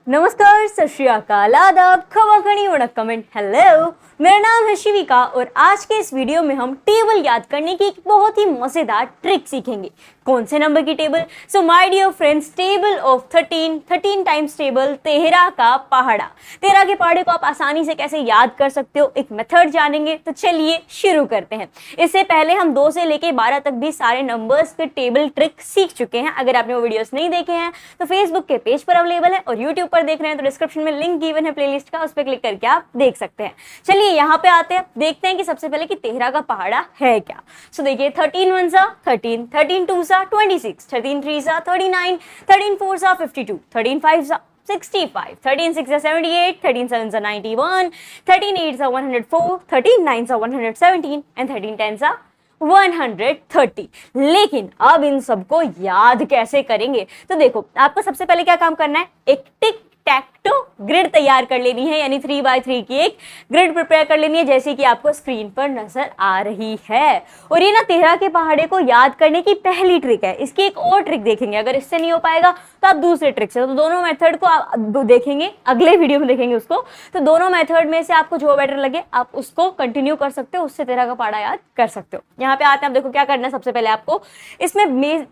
नमस्कार, सत श्री अकाल, आदाब, खवाखनी, वणक्कम एंड हेलो। मेरा नाम है शिविका और आज के इस वीडियो में हम टेबल याद करने की एक बहुत ही मजेदार ट्रिक सीखेंगे। कौन से नंबर की table? So my dear friends, table of 13 times table, 13 का पहाड़ा। 13 के पहाड़े को आप आसानी से कैसे याद कर सकते हो, एक मेथड जानेंगे। तो चलिए शुरू करते हैं। इससे पहले हम 2 से लेके 12 तक भी सारे नंबर्स के टेबल ट्रिक सीख चुके हैं। अगर आपने वो वीडियोस नहीं देखे हैं तो फेसबुक के पेज पर अवेलेबल है और यूट्यूब पर देख रहे हैं तो डिस्क्रिप्शन में लिंक गिवन है प्लेलिस्ट का, उस पर क्लिक करके आप देख सकते हैं। चलिए यहाँ पे आते हैं, देखते हैं कि सबसे पहले कि 13 का पहाड़ा है क्या। सो देखिए, 13 1 सा 13, 13 2 सा 26, 13 3 सा 39, 13 4 सा 52, 13 5 सा 65, 13 6 सा 78, 13 7 सा 91, 13 8 सा 104, 13 9 सा 117 एंड 13 10 सा 130। लेकिन अब इन सबको याद कैसे करेंगे? तो देखो, आपको सबसे पहले क्या काम करना है, एक टिक टैक टो ग्रिड तैयार कर लेनी है, यानी 3x3 की एक ग्रिड प्रिपेयर कर लेनी है, जैसे कि आपको स्क्रीन पर नजर आ रही है। और ये ना 13 के पहाड़े को याद करने की पहली ट्रिक है। इसकी एक और ट्रिक देखेंगे, अगर इससे नहीं हो पाएगा तो आप दूसरे ट्रिक से, तो दोनों मेथड को आप देखेंगे, अगले वीडियो में देखेंगे उसको। तो दोनों मेथड में से आपको जो बेटर लगे आप उसको कंटिन्यू कर सकते हो, उससे 13 का पहाड़ा याद कर सकते हो। यहाँ पे आते हैं, आप देखो क्या करना है। सबसे पहले आपको इसमें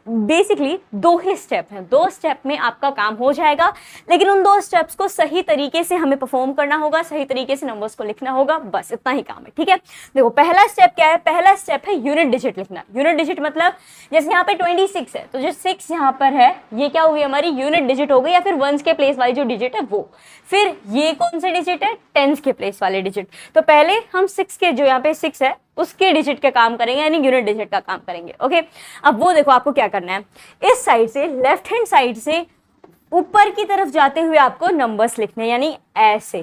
बेसिकली 2 ही स्टेप हैं, 2 स्टेप में आपका काम हो जाएगा, लेकिन उन 2 स्टेप्स को सही तरीके से हमें परफॉर्म करना होगा, सही तरीके से नंबर्स को लिखना होगा, बस इतना ही काम है। ठीक है, देखो पहला स्टेप क्या है? पहला स्टेप है यूनिट डिजिट लिखना। यूनिट डिजिट मतलब जैसे यहाँ पे 26 है तो जो 6 यहाँ पर है ये क्या होगी, हमारी यूनिट डिजिट हो गई, या फिर वंस के प्लेस वाली जो डिजिट है वो। फिर ये कौन से डिजिट है? टेंस के प्लेस वाले डिजिट। तो पहले हम 6 के, जो यहाँ पे 6 है उसके डिजिट का काम करेंगे, यानी यूनिट डिजिट का काम करेंगे। ओके, अब वो देखो आपको क्या करना है, इस साइड से, लेफ्ट हैंड साइड से ऊपर की तरफ जाते हुए आपको नंबर्स लिखने, यानी ऐसे।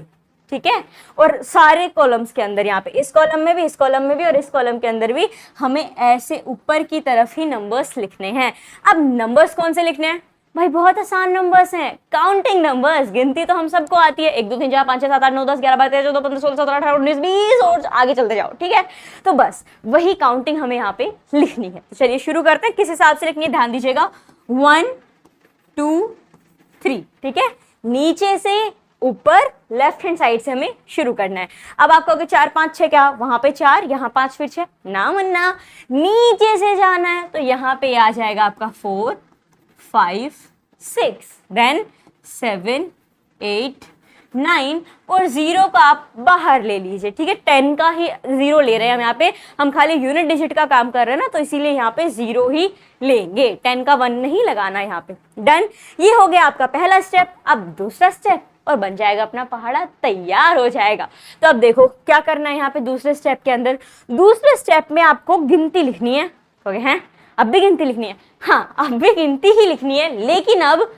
ठीक है, और सारे कॉलम्स के अंदर, यहाँ पे इस कॉलम में भी, इस कॉलम में भी और इस कॉलम के अंदर भी हमें ऐसे ऊपर की तरफ ही नंबर्स लिखने हैं। अब नंबर्स कौन से लिखने हैं भाई? बहुत आसान नंबर्स हैं, काउंटिंग नंबर्स। गिनती तो हम सबको आती है, 1 2 3 4 5 6 7 8 9 10 11 12 13 14 15 16 17 18 19 20 और आगे चलते जाओ। ठीक है, तो बस वही काउंटिंग हमें यहाँ पे लिखनी है। तो चलिए शुरू करते हैं। किस हिसाब से लिखनी है ध्यान दीजिएगा, 1 2 3। ठीक है, नीचे से ऊपर लेफ्ट हैंड साइड से हमें शुरू करना है। अब आप कहोगे 4 5 6 क्या? वहां पे 4, यहाँ 5 फिर 6 ना मन्ना, नीचे से जाना है तो यहाँ पे आ जाएगा आपका 4 5 6, देन 7 8 9 और 0 को आप बाहर ले लीजिए। ठीक है, 10 का ही 0 ले रहे हैं हम यहाँ पे, हम खाली यूनिट डिजिट का काम कर रहे हैं ना, तो इसीलिए यहाँ पे 0 ही लेंगे, 10 का 1 नहीं लगाना यहाँ पे। डन, ये हो गया आपका पहला स्टेप। अब दूसरा स्टेप और बन जाएगा अपना पहाड़ा, तैयार हो जाएगा। तो अब देखो क्या करना है यहाँ पे दूसरे स्टेप के अंदर। दूसरे स्टेप में आपको गिनती लिखनी है। ओके हैं, अब भी गिनती लिखनी है? हाँ, अब भी गिनती ही लिखनी है, लेकिन अब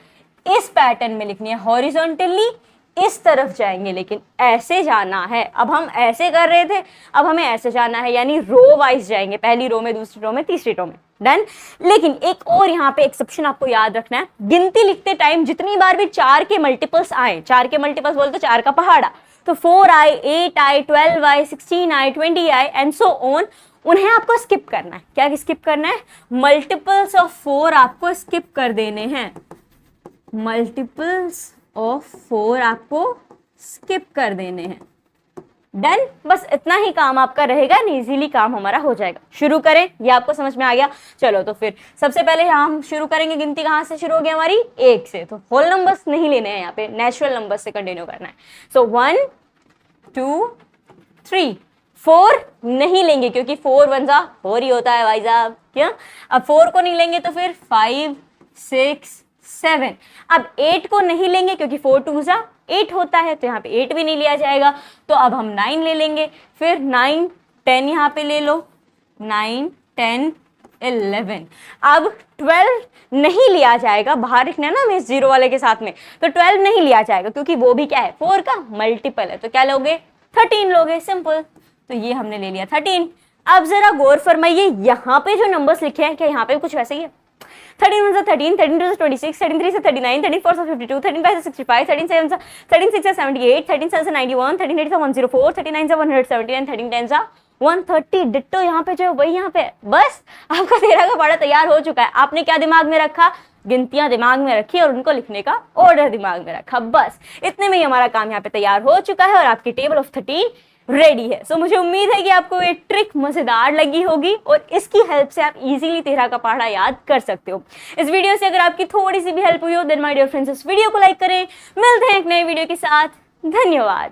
इस पैटर्न में लिखनी है, हॉरिजॉन्टली इस तरफ जाएंगे, लेकिन ऐसे जाना है। अब हम ऐसे कर रहे थे, अब हमें ऐसे जाना है, यानी रो वाइज जाएंगे, पहली रो में, दूसरी रो में, तीसरी रो में। डन, लेकिन एक और यहाँ पे एक्सेप्शन आपको याद रखना है। गिनती लिखते टाइम जितनी बार भी 4 के मल्टीपल्स आए, 4 के मल्टीपल्स बोलते 4 का पहाड़ा, तो 4 आए, 8 आए, 12 आए, 16 आए, 20 आए एंड सो ऑन, उन्हें आपको स्किप करना है। क्या स्किप करना है? मल्टीपल्स ऑफ 4 आपको स्किप कर देने हैं, मल्टीपल्स ऑफ 4 आपको स्किप कर देने हैं। डन, बस इतना ही काम आपका रहेगा, इजीली काम हमारा हो जाएगा। शुरू करें, ये आपको समझ में आ गया? चलो तो फिर सबसे पहले हम शुरू करेंगे। गिनती कहाँ से शुरू होगी हमारी? 1 से। तो होल नंबर्स नहीं लेने हैं यहाँ पे, नेचुरल नंबर्स से कंटिन्यू करना है। सो 1 2 3 4 नहीं लेंगे, क्योंकि 4 1 जा 4 ही होता है भाई साहब, क्यों? अब 4 को नहीं लेंगे तो फिर 5 6 7। अब 8 को नहीं लेंगे, क्योंकि 4 2 जा 8 होता है, तो यहाँ पे 8 भी नहीं लिया जाएगा। तो अब हम 9 ले लेंगे, फिर 9 10 यहाँ पे ले लो, 9 10 11। अब 12 नहीं लिया जाएगा, बाहर लिखना है ना हमें 0 वाले के साथ में, तो 12 नहीं लिया जाएगा, क्योंकि वो भी क्या है, 4 का मल्टीपल है। तो क्या लोगे? 13 लोगे, सिंपल। तो ये हमने ले लिया 13। अब जरा गौर फरमाइए, यहाँ पे जो नंबर्स लिखे हैं, क्या यहाँ पे कुछ वैसे ही है? 13 1 13, 13 2 26, 13 3 39, 13 4 52, 13 5 65, 13 6 78, 13 7 91, 13 8 104, 39 170 एंड 13 10 130। डिट्टो यहाँ पे जो है वही यहाँ पे। बस आपका 13 का पहाड़ा तैयार हो चुका है। आपने क्या दिमाग में रखा? गिनतियां दिमाग में रखी और उनको लिखने का ऑर्डर दिमाग में रखा। बस इतने में ही हमारा काम यहाँ पे तैयार हो चुका है और आपकी टेबल ऑफ 13 रेडी है। सो मुझे उम्मीद है कि आपको ये ट्रिक मजेदार लगी होगी और इसकी हेल्प से आप इजीली 13 का पहाड़ा याद कर सकते हो। इस वीडियो से अगर आपकी थोड़ी सी भी हेल्प हुई हो देन माय डियर फ्रेंड्स इस वीडियो को लाइक करें। मिलते हैं एक नए वीडियो के साथ। धन्यवाद।